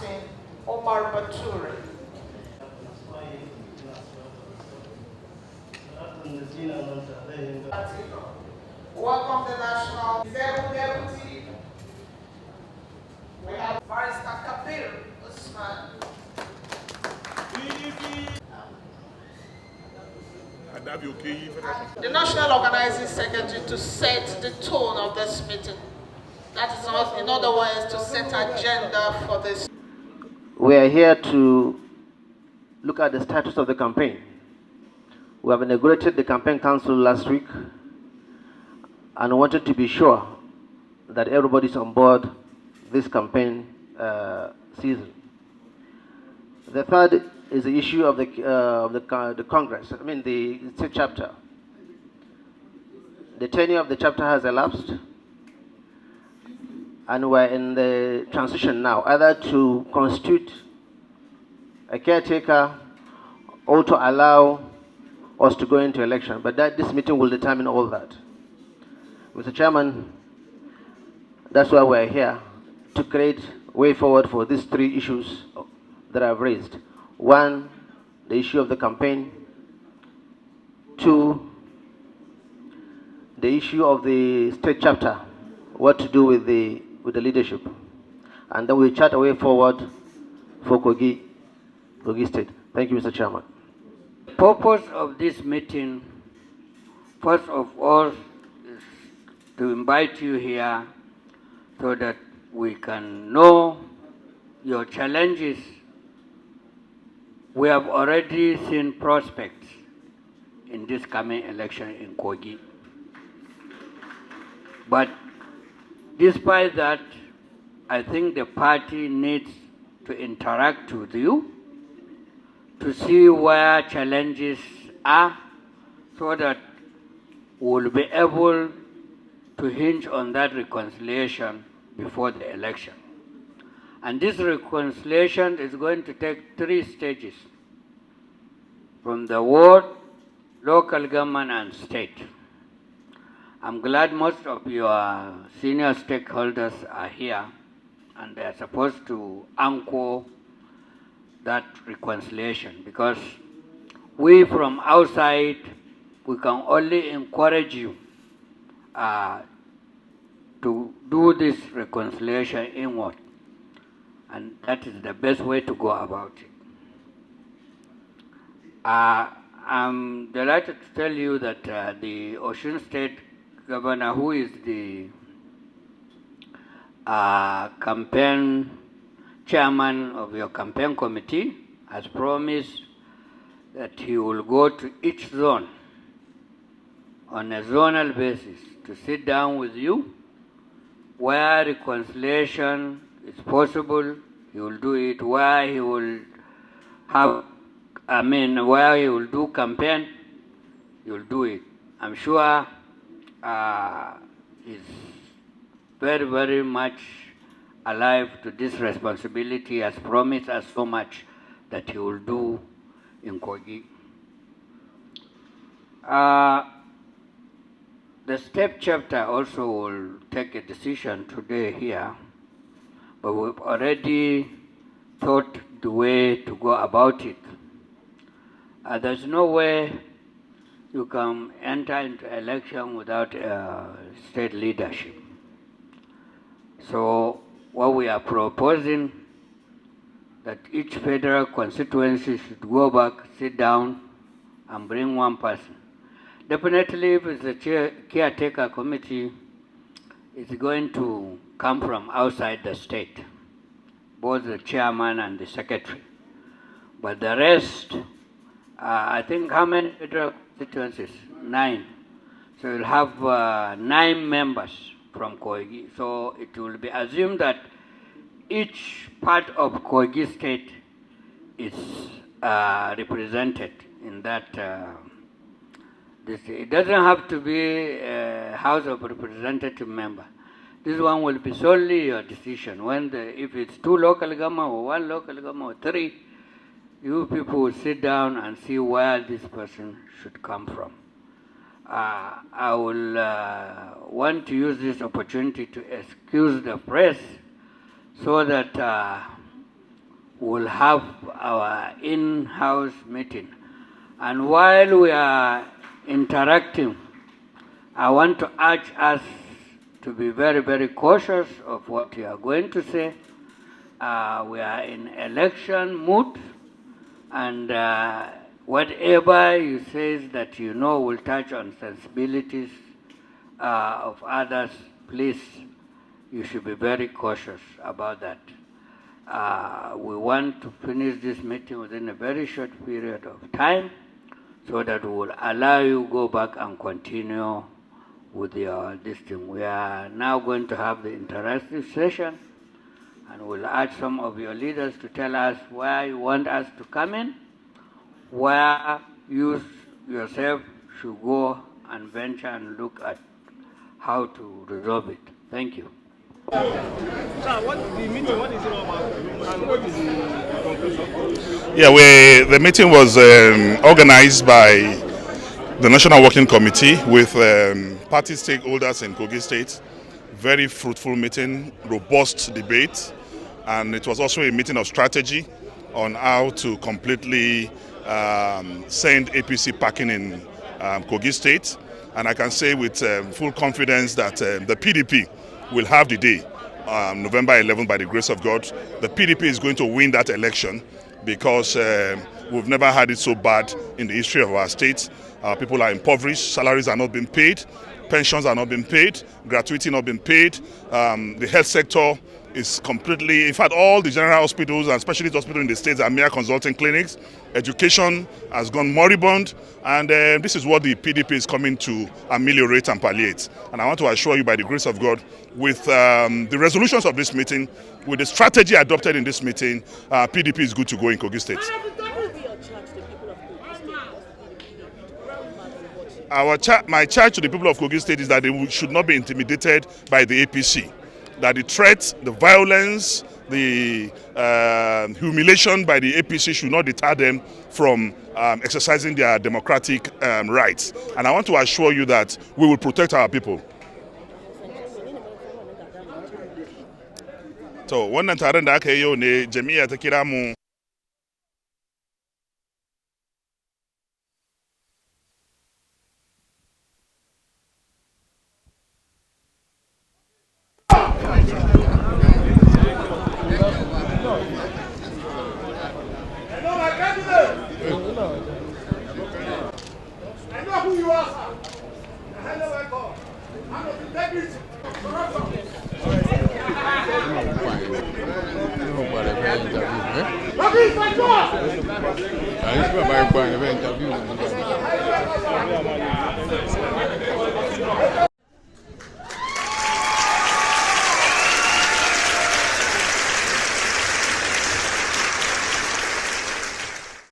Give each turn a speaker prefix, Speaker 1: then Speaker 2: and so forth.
Speaker 1: Captain Umar. Welcome the National Deputy. We have Barrister Kabir Usman. The National Organizing Secretary to set the tone of this meeting. That is not, in other words, to set agenda for this.
Speaker 2: We are here to look at the status of the campaign. We have inaugurated the campaign council last week and wanted to be sure that everybody's on board this campaign season. The third is the issue of the Congress, the state chapter. The tenure of the chapter has elapsed, and we're in the transition now, either to constitute a caretaker or to allow us to go into election. But this meeting will determine all that. Mr. Chairman, that's why we're here, to create way forward for these three issues that I've raised. One, the issue of the campaign. Two, the issue of the state chapter, what to do with the leadership. And then we chart a way forward for Kogi State. Thank you, Mr. Chairman.
Speaker 3: The purpose of this meeting, first of all, is to invite you here so that we can know your challenges. We have already seen prospects in this coming election in Kogi. But despite that, I think the party needs to interact with you to see where challenges are so that we'll be able to hinge on that reconciliation before the election. And this reconciliation is going to take 3 stages, from the ward, local government, and state. I'm glad most of your senior stakeholders are here, and they are supposed to anchor that reconciliation, because we from outside, we can only encourage you to do this reconciliation inward, and that is the best way to go about it. I'm delighted to tell you that the Osun State Governor, who is the campaign chairman of your campaign committee, has promised that he will go to each zone on a zonal basis to sit down with you. Where reconciliation is possible, he will do it. Where he will where he will do campaign, he will do it. I'm sure he's very, very much alive to this responsibility, has promised us so much that he will do in Kogi. The step chapter also will take a decision today here, but we've already thought the way to go about it. There's no way you can enter into election without state leadership. So what we are proposing, that each federal constituency should go back, sit down, and bring one person. Definitely, if it's a caretaker committee, it's going to come from outside the state, both the chairman and the secretary. But the rest, I think how many federal constituencies? 9. So you'll have 9 members from Kogi. So it will be assumed that each part of Kogi state is represented in that. It doesn't have to be a House of Representative member. This one will be solely your decision. If it's 2 local government or 1 local government or 3, you people will sit down and see where this person should come from. I will want to use this opportunity to excuse the press so that we'll have our in-house meeting. And while we are interacting, I want to urge us to be very, very cautious of what you are going to say. We are in election mood, and whatever you say that you know will touch on sensibilities of others, please, you should be very cautious about that. We want to finish this meeting within a very short period of time so that we will allow you to go back and continue with your this thing. We are now going to have the interactive session, and we'll ask some of your leaders to tell us where you want us to come in, where you yourself should go and venture and look at how to resolve it. Thank you.
Speaker 4: Yeah, the meeting was organized by the National Working Committee with party stakeholders in Kogi State. Very fruitful meeting, robust debate, and it was also a meeting of strategy on how to completely send APC packing in Kogi State. And I can say with full confidence that the PDP will have the day, November 11th, by the grace of God. The PDP is going to win that election because we've never had it so bad in the history of our state. Our people are impoverished, salaries are not being paid, pensions are not being paid, gratuity not being paid. The health sector is completely, in fact, all the general hospitals and specialist hospitals in the states are mere consulting clinics. Education has gone moribund, and this is what the PDP is coming to ameliorate and palliate. And I want to assure you, by the grace of God, with the resolutions of this meeting, with the strategy adopted in this meeting, PDP is good to go in Kogi State. My charge to the people of Kogi State is that they should not be intimidated by the APC. That the threat, the violence, the humiliation by the APC should not deter them from exercising their democratic rights. And I want to assure you that we will protect our people. So, wannan taron da aka yi yau ne jami'a ta kira mu
Speaker 5: Interview.